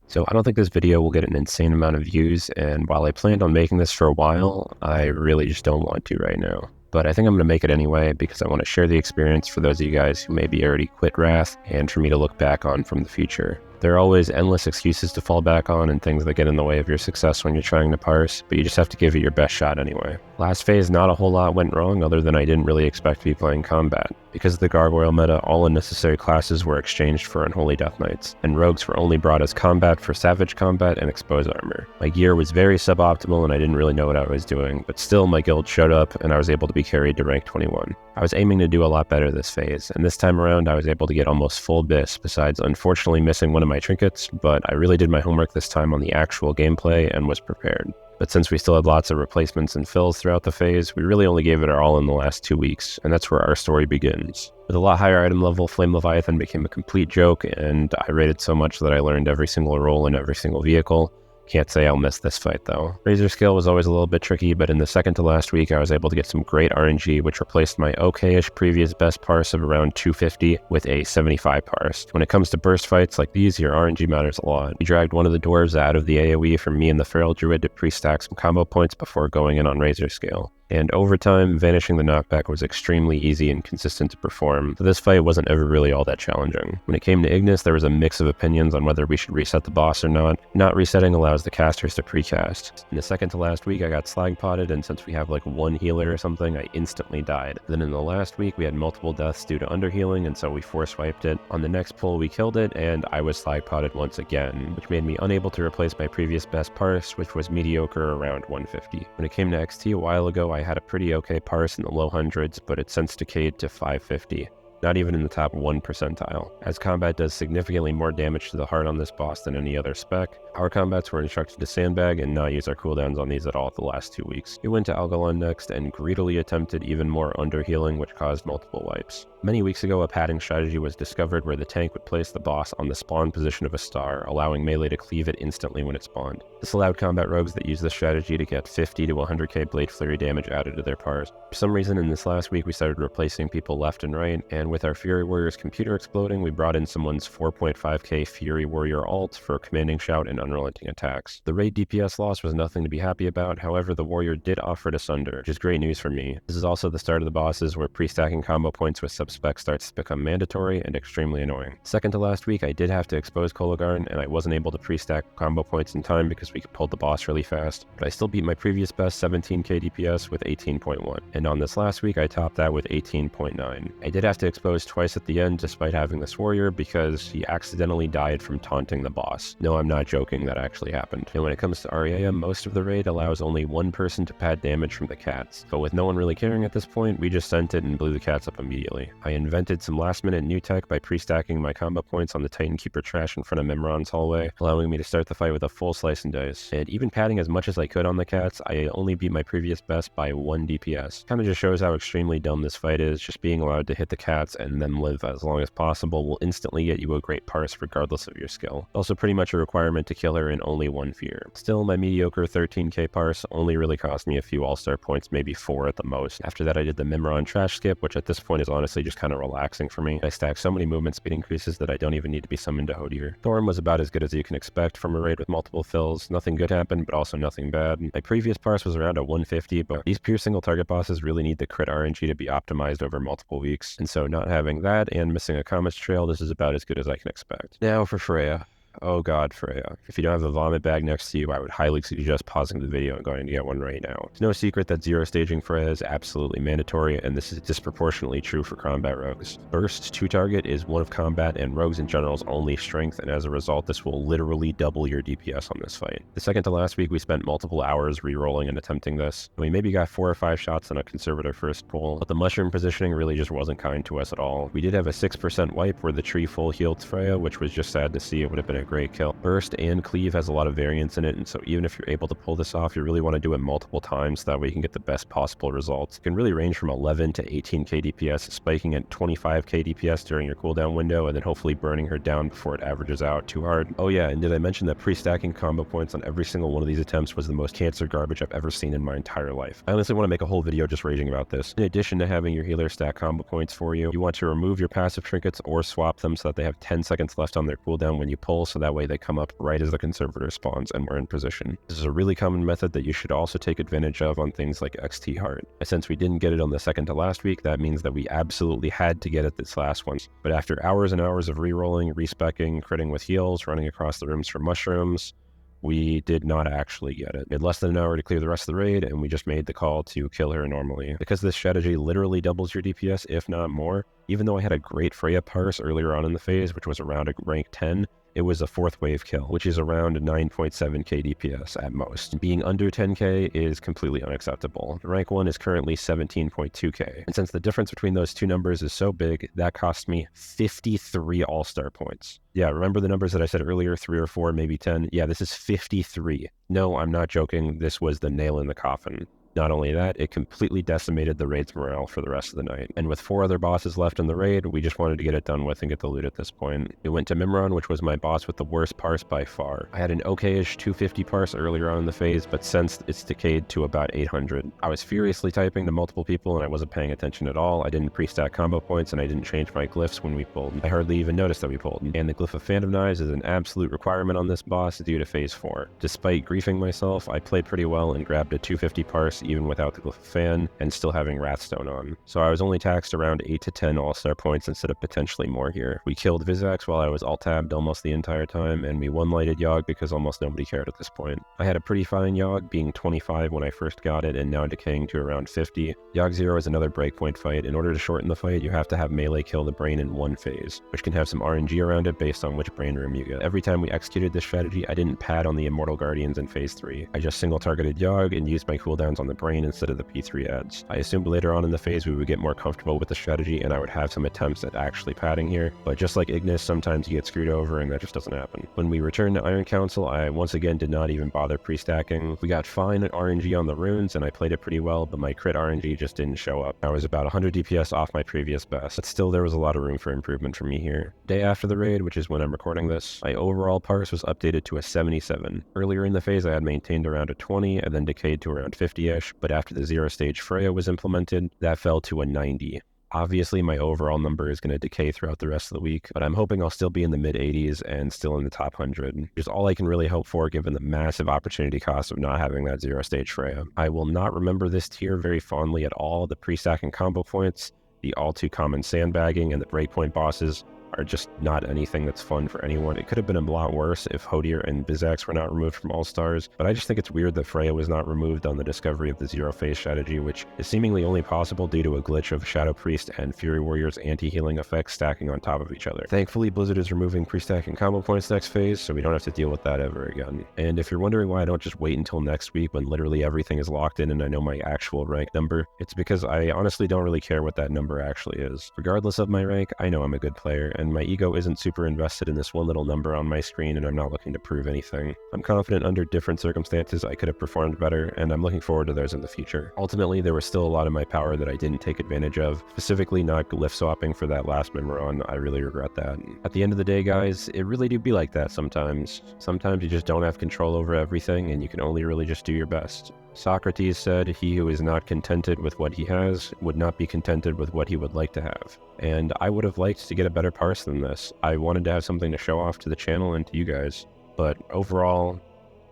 So I don't think this video will get an insane amount of views, and while I planned on making this for a while, I really just don't want to right now. But I think I'm going to make it anyway because I want to share the experience for those of you guys who maybe already quit Wrath and for me to look back on from the future. There are always endless excuses to fall back on and things that get in the way of your success when you're trying to parse, but you just have to give it your best shot anyway. Last phase, not a whole lot went wrong other than I didn't really expect to be playing combat. Because of the gargoyle meta, all unnecessary classes were exchanged for unholy death knights, and rogues were only brought as combat for savage combat and expose armor. My gear was very suboptimal and I didn't really know what I was doing, but still my guild showed up and I was able to be carried to rank 21. I was aiming to do a lot better this phase, and this time around I was able to get almost full bis, besides unfortunately missing one of my trinkets, but I really did my homework this time on the actual gameplay and was prepared. But since we still had lots of replacements and fills throughout the phase, we really only gave it our all in the last 2 weeks, and that's where our story begins. With a lot higher item level, Flame Leviathan became a complete joke, and I raided so much that I learned every single role in every single vehicle. Can't say I'll miss this fight though. Razor Scale was always a little bit tricky, but in the second to last week I was able to get some great RNG, which replaced my okay-ish previous best parse of around 250 with a 75 parse. When it comes to burst fights like these, your RNG matters a lot. We dragged one of the dwarves out of the AoE from me and the Feral Druid to pre-stack some combo points before going in on Razor Scale. And over time, vanishing the knockback was extremely easy and consistent to perform, so this fight wasn't ever really all that challenging. When it came to Ignis, there was a mix of opinions on whether we should reset the boss or not. Not resetting allows the casters to precast. In the second to last week, I got slag potted, and since we have like one healer or something, I instantly died. Then in the last week, we had multiple deaths due to underhealing, and so we force wiped it. On the next pull, we killed it, and I was slag potted once again, which made me unable to replace my previous best parse, which was mediocre around 150. When it came to XT a while ago, I had a pretty okay parse in the low hundreds, but it since decayed to 550. Not even in the top 1 percentile. As combat does significantly more damage to the heart on this boss than any other spec, our combats were instructed to sandbag and not use our cooldowns on these at all the last 2 weeks. We went to Algalon next and greedily attempted even more underhealing, which caused multiple wipes. Many weeks ago, a padding strategy was discovered where the tank would place the boss on the spawn position of a star, allowing melee to cleave it instantly when it spawned. This allowed combat rogues that use this strategy to get 50 to 100k Blade Flurry damage added to their parse. For some reason, in this last week, we started replacing people left and right, and with our Fury Warrior's computer exploding, we brought in someone's 4.5k Fury Warrior ult for commanding shout and unrelenting attacks. The raid DPS loss was nothing to be happy about, however the warrior did offer to sunder, which is great news for me. This is also the start of the bosses where pre-stacking combo points with sub-spec starts to become mandatory and extremely annoying. Second to last week, I did have to expose Kolagarn, and I wasn't able to pre-stack combo points in time because we could pull the boss really fast, but I still beat my previous best 17k DPS with 18.1, and on this last week I topped that with 18.9. I did have to expose twice at the end despite having this warrior because he accidentally died from taunting the boss. No, I'm not joking, that actually happened. And when it comes to Ariea, most of the raid allows only one person to pad damage from the cats, but with no one really caring at this point, we just sent it and blew the cats up immediately. I invented some last minute new tech by pre-stacking my combo points on the Titan Keeper trash in front of Memron's hallway, allowing me to start the fight with a full slice and dice. And even padding as much as I could on the cats, I only beat my previous best by 1 DPS. Kinda just shows how extremely dumb this fight is. Just being allowed to hit the cats and then live as long as possible will instantly get you a great parse regardless of your skill. Also pretty much a requirement to kill her in only 1 fear. Still, my mediocre 13k parse only really cost me a few all-star points, maybe 4 at the most. After that I did the Memron trash skip, which at this point is honestly just kinda relaxing for me. I stacked so many movement speed increases that I don't even need to be summoned to Hodier. Thorm was about as good as you can expect from a raid with multiple fills. Nothing good happened, but also nothing bad. My previous parse was around a 150, but these pure single target bosses really need the crit RNG to be optimized over multiple weeks, and so not having that and missing a Comet's Trail, this is about as good as I can expect. Now for Freya. Oh god, Freya. If you don't have a vomit bag next to you, I would highly suggest pausing the video and going to get one right now. It's no secret that zero staging Freya is absolutely mandatory, and this is disproportionately true for combat rogues. Burst to target is one of combat and rogues in general's only strength, and as a result, this will literally double your DPS on this fight. The second to last week, we spent multiple hours re-rolling and attempting this, and we maybe got 4 or 5 shots on a conservative first pull, but the mushroom positioning really just wasn't kind to us at all. We did have a 6% wipe where the tree full healed Freya, which was just sad to see. It would have been a great kill. Burst and Cleave has a lot of variance in it, and so even if you're able to pull this off, you really want to do it multiple times so that way you can get the best possible results. It can really range from 11 to 18k DPS, spiking at 25k DPS during your cooldown window, and then hopefully burning her down before it averages out too hard. Oh yeah, and did I mention that pre-stacking combo points on every single one of these attempts was the most cancer garbage I've ever seen in my entire life. I honestly want to make a whole video just raging about this. In addition to having your healer stack combo points for you, you want to remove your passive trinkets or swap them so that they have 10 seconds left on their cooldown when you pull, so that way they come up right as the conservator spawns and we're in position. This is a really common method that you should also take advantage of on things like XT Heart. Since we didn't get it on the second to last week, that means that we absolutely had to get it this last one. But after hours and hours of rerolling, respecking, critting with heals, running across the rooms for mushrooms, we did not actually get it. We had less than an hour to clear the rest of the raid, and we just made the call to kill her normally. Because this strategy literally doubles your DPS, if not more, even though I had a great Freya parse earlier on in the phase, which was around a rank 10, it was a 4th wave kill, which is around 9.7k DPS at most. Being under 10k is completely unacceptable. Rank 1 is currently 17.2k. And since the difference between those two numbers is so big, that cost me 53 all-star points. Yeah, remember the numbers that I said earlier, 3 or 4, maybe 10? Yeah, this is 53. No, I'm not joking. This was the nail in the coffin. Not only that, it completely decimated the raid's morale for the rest of the night. And with 4 other bosses left in the raid, we just wanted to get it done with and get the loot at this point. We went to Mimron, which was my boss with the worst parse by far. I had an okay-ish 250 parse earlier on in the phase, but since it's decayed to about 800. I was furiously typing to multiple people and I wasn't paying attention at all. I didn't pre-stack combo points and I didn't change my glyphs when we pulled. I hardly even noticed that we pulled. And the glyph of Phantom Knives is an absolute requirement on this boss due to phase 4. Despite griefing myself, I played pretty well and grabbed a 250 parse even without the glyph of Fan and still having Wrathstone on. So I was only taxed around 8 to 10 all-star points instead of potentially more here. We killed Vizax while I was alt-tabbed almost the entire time, and we one-lighted Yogg because almost nobody cared at this point. I had a pretty fine Yogg, being 25 when I first got it and now decaying to around 50. Yogg 0 is another breakpoint fight. In order to shorten the fight, you have to have melee kill the brain in one phase, which can have some RNG around it based on which brain room you get. Every time we executed this strategy, I didn't pad on the Immortal Guardians in phase 3. I just single-targeted Yogg and used my cooldowns on the brain instead of the P3 ads. I assumed later on in the phase we would get more comfortable with the strategy and I would have some attempts at actually padding here, but just like Ignis, sometimes you get screwed over and that just doesn't happen. When we returned to Iron Council, I once again did not even bother pre-stacking. We got fine at RNG on the runes and I played it pretty well, but my crit RNG just didn't show up. I was about 100 DPS off my previous best, but still there was a lot of room for improvement for me here. Day after the raid, which is when I'm recording this, my overall parse was updated to a 77. Earlier in the phase I had maintained around a 20 and then decayed to around 50-ish, but after the 0-stage Freya was implemented, that fell to a 90. Obviously, my overall number is going to decay throughout the rest of the week, but I'm hoping I'll still be in the mid-80s and still in the top 100, which is all I can really hope for given the massive opportunity cost of not having that 0-stage Freya. I will not remember this tier very fondly at all. The pre-stacking combo points, the all-too-common sandbagging, and the breakpoint bosses are just not anything that's fun for anyone. It could have been a lot worse if Hodier and Vizax were not removed from All-Stars, but I just think it's weird that Freya was not removed on the discovery of the zero-phase strategy, which is seemingly only possible due to a glitch of Shadow Priest and Fury Warrior's anti-healing effects stacking on top of each other. Thankfully, Blizzard is removing pre-stacking combo points next phase, so we don't have to deal with that ever again. And if you're wondering why I don't just wait until next week when literally everything is locked in and I know my actual rank number, it's because I honestly don't really care what that number actually is. Regardless of my rank, I know I'm a good player, and my ego isn't super invested in this one little number on my screen, and I'm not looking to prove anything. I'm confident under different circumstances I could have performed better, and I'm looking forward to those in the future. Ultimately, there was still a lot of my power that I didn't take advantage of, specifically not glyph swapping for that last Mimron. I really regret that. At the end of the day, guys, it really do be like that sometimes. Sometimes you just don't have control over everything, and you can only really just do your best. Socrates said, "He who is not contented with what he has would not be contented with what he would like to have." And I would have liked to get a better parse than this. I wanted to have something to show off to the channel and to you guys, but overall,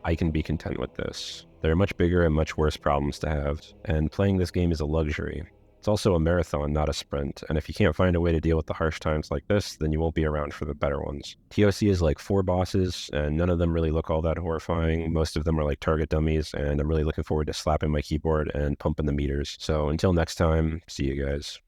I can be content with this. There are much bigger and much worse problems to have, and playing this game is a luxury. It's also a marathon, not a sprint, and if you can't find a way to deal with the harsh times like this, then you won't be around for the better ones. TOC is like 4 bosses, and none of them really look all that horrifying. Most of them are like target dummies, and I'm really looking forward to slapping my keyboard and pumping the meters. So until next time, see you guys.